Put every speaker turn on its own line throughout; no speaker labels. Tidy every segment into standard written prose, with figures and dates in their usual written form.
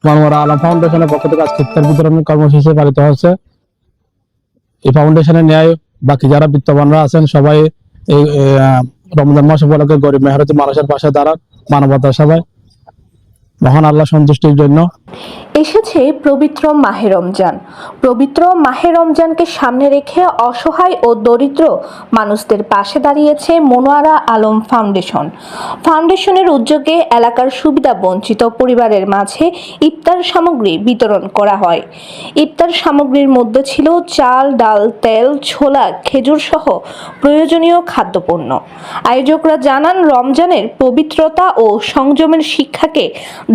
মনোয়ারা আলম ফাউন্ডেশনের পক্ষ থেকে আজকে ইফতার বিতরণের কর্মসূচি পালিত হচ্ছে। এই ফাউন্ডেশনের ন্যায় বাকি যারা বিত্তবানরা আছেন সবাই এই রমজান মাস উপলক্ষে গরিব মেহনতি মানুষের পাশে দাঁড়ান মানবতার সবাই মহান আল্লাহ সন্তুষ্টির জন্য।
এসেছে পবিত্র মাহে রমজান। পবিত্র মাহে রমজানকে সামনে রেখে অসহায় ও দরিদ্র মানুষদের পাশে দাঁড়িয়েছে মনোয়ারা আলম ফাউন্ডেশন। ফাউন্ডেশনের উদ্যোগে এলাকার সুবিধা বঞ্চিত পরিবারের মাঝে ইফতার সামগ্রী বিতরণ করা হয়। ইফতার সামগ্রীর মধ্যে ছিল চাল, ডাল, তেল, ছোলা, খেজুর সহ প্রয়োজনীয় খাদ্যপণ্য। আয়োজকরা জানান, রমজানের পবিত্রতা ও সংযমের শিক্ষাকে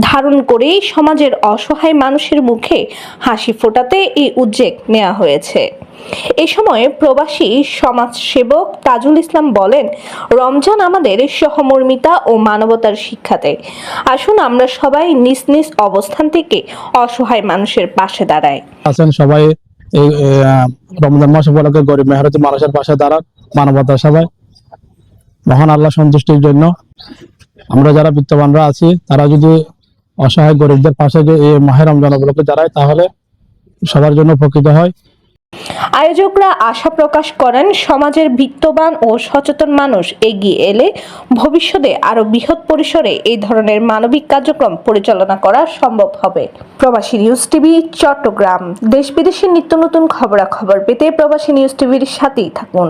ধারণ করেই সমাজের অসহায় মানুষের মুখে হাসি ফোটাতে এই উদ্যোগ নেওয়া হয়েছে। এ সময় প্রবাসী সমাজসেবক তাজুল ইসলাম বলেন, রমজান আমাদের সহমর্মিতা ও মানবতার শিক্ষা দেয়। আসুন আমরা সবাই নিজ নিজ অবস্থান থেকে অসহায় মানুষের পাশে দাঁড়াই।
আছেন সবাই এই রমজান মাস উপলক্ষে গরিব মেহনতি মানুষের পাশে দাঁড়ান মানবতার সবাই মহান আল্লাহ সন্তুষ্টির জন্য। আমরা যারা বিত্তবানরা আছি তারা যদি অসহায় গরিবদের পাশে এই মাহে রমজান উপলক্ষে দাঁড়ায় তাহলে সবার জন্য উপকৃত হয়।
আয়োজকরা আশা প্রকাশ করেন, সমাজের বিত্তবান ও সচেতন মানুষ এগিয়ে এলে ভবিষ্যতে আরো বৃহৎ পরিসরে এই ধরনের মানবিক কার্যক্রম পরিচালনা করা সম্ভব হবে। প্রবাসী নিউজ টিভি, চট্টগ্রাম। দেশ বিদেশের নিত্য নতুন খবরাখবর পেতে প্রবাসী নিউজ টিভির সাথেই থাকুন।